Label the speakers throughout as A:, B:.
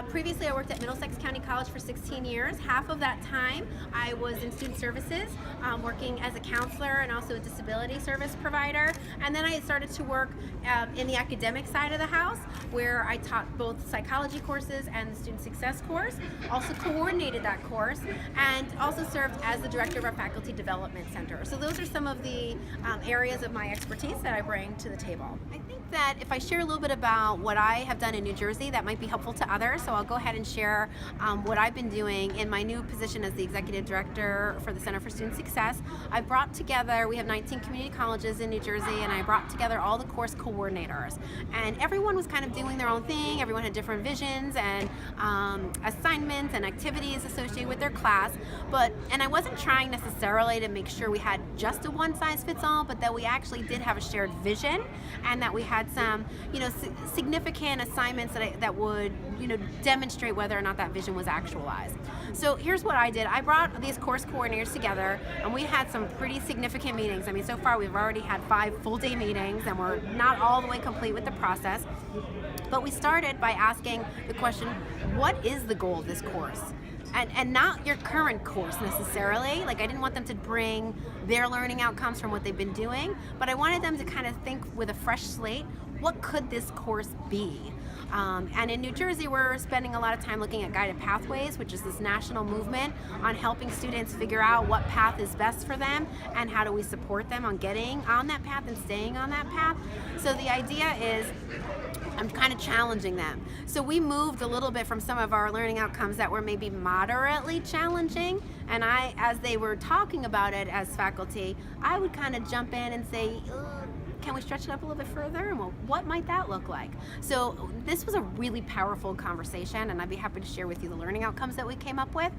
A: Previously, I worked at Middlesex County College for 16 years. Half of that time, I was in student services, working as a counselor and also a disability service provider. And then I started to work in the academic side of the house, where I taught both psychology courses and the student success course, also coordinated that course, and also served as the director of our faculty development center. So those are some of the areas of my expertise that I bring to the table. I think that if I share a little bit about what I have done in New Jersey, that might be helpful to others. So I'll go ahead and share what I've been doing in my new position as the executive director for the Center for Student Success. I brought together, we have 19 community colleges in New Jersey, and I brought together all the course coordinators. And everyone was kind of doing their own thing. Everyone had different visions and assignments and activities associated with their class. And I wasn't trying necessarily to make sure we had just a one-size-fits-all, but that we actually did have a shared vision, and that we had some, significant assignments that would, demonstrate whether or not that vision was actualized. So here's what I did. I brought these course coordinators together, and we had some pretty significant meetings. I mean, so far we've already had 5 full-day meetings, and we're not all the way complete with the process. But we started by asking the question, what is the goal of this course? And not your current course necessarily. Like, I didn't want them to bring their learning outcomes from what they've been doing, but I wanted them to kind of think with a fresh slate, what could this course be? And in New Jersey, we're spending a lot of time looking at guided pathways, which is this national movement on helping students figure out what path is best for them and how do we support them on getting on that path and staying on that path. So the idea is, I'm kind of challenging them. So we moved a little bit from some of our learning outcomes that were maybe moderately challenging, and as they were talking about it as faculty, I would kind of jump in and say, can we stretch it up a little bit further? And well, what might that look like? So this was a really powerful conversation, and I'd be happy to share with you the learning outcomes that we came up with.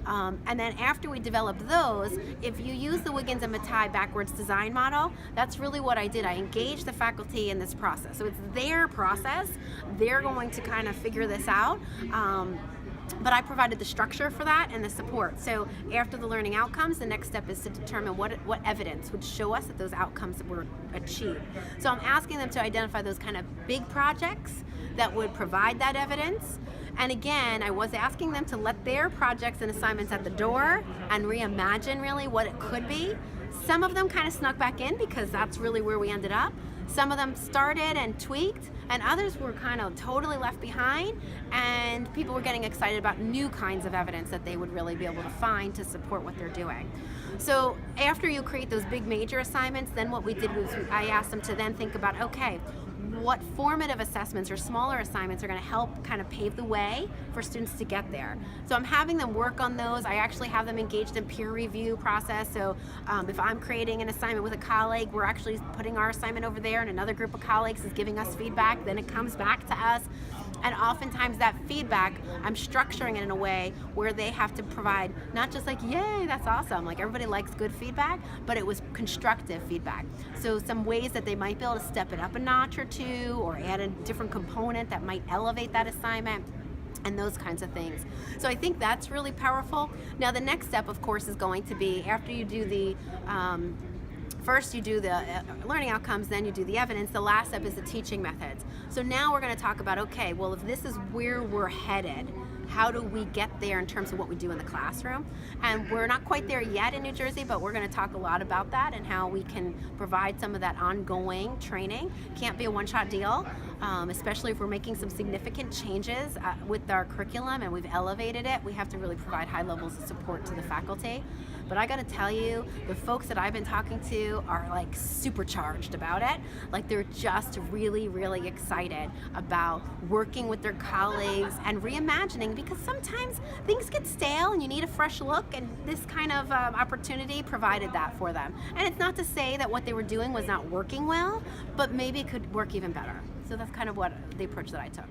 A: And then after we developed those, if you use the Wiggins and Mattei backwards design model, that's really what I did. I engaged the faculty in this process. So it's their process. They're going to kind of figure this out. But I provided the structure for that and the support. So after the learning outcomes, the next step is to determine what evidence would show us that those outcomes were achieved. So I'm asking them to identify those kind of big projects that would provide that evidence. And again, I was asking them to let their projects and assignments at the door and reimagine really what it could be. Some of them kind of snuck back in because that's really where we ended up. Some of them started and tweaked, and others were kind of totally left behind, and people were getting excited about new kinds of evidence that they would really be able to find to support what they're doing. So after you create those big major assignments, then what we did was I asked them to then think about, okay, what formative assessments or smaller assignments are going to help kind of pave the way for students to get there. So I'm having them work on those. I actually have them engaged in peer review process. So if I'm creating an assignment with a colleague, we're actually putting our assignment over there, and another group of colleagues is giving us feedback. Then it comes back to us. And oftentimes that feedback, I'm structuring it in a way where they have to provide not just like, yay, that's awesome, like everybody likes good feedback, but it was constructive feedback. So some ways that they might be able to step it up a notch or two, or add a different component that might elevate that assignment, and those kinds of things. So I think that's really powerful. Now the next step, of course, is going to be after you do the first you do the learning outcomes, then you do the evidence. The last step is the teaching methods. So now we're going to talk about, okay, well, if this is where we're headed, how do we get there in terms of what we do in the classroom? And we're not quite there yet in New Jersey, but we're going to talk a lot about that and how we can provide some of that ongoing training. Can't be a one-shot deal, especially if we're making some significant changes with our curriculum and we've elevated it. We have to really provide high levels of support to the faculty. But I got to tell you, the folks that I've been talking to are like supercharged about it. Like they're just really, really excited about working with their colleagues and reimagining, because sometimes things get stale and you need a fresh look, and this kind of opportunity provided that for them. And it's not to say that what they were doing was not working well, but maybe it could work even better. So that's kind of what the approach that I took.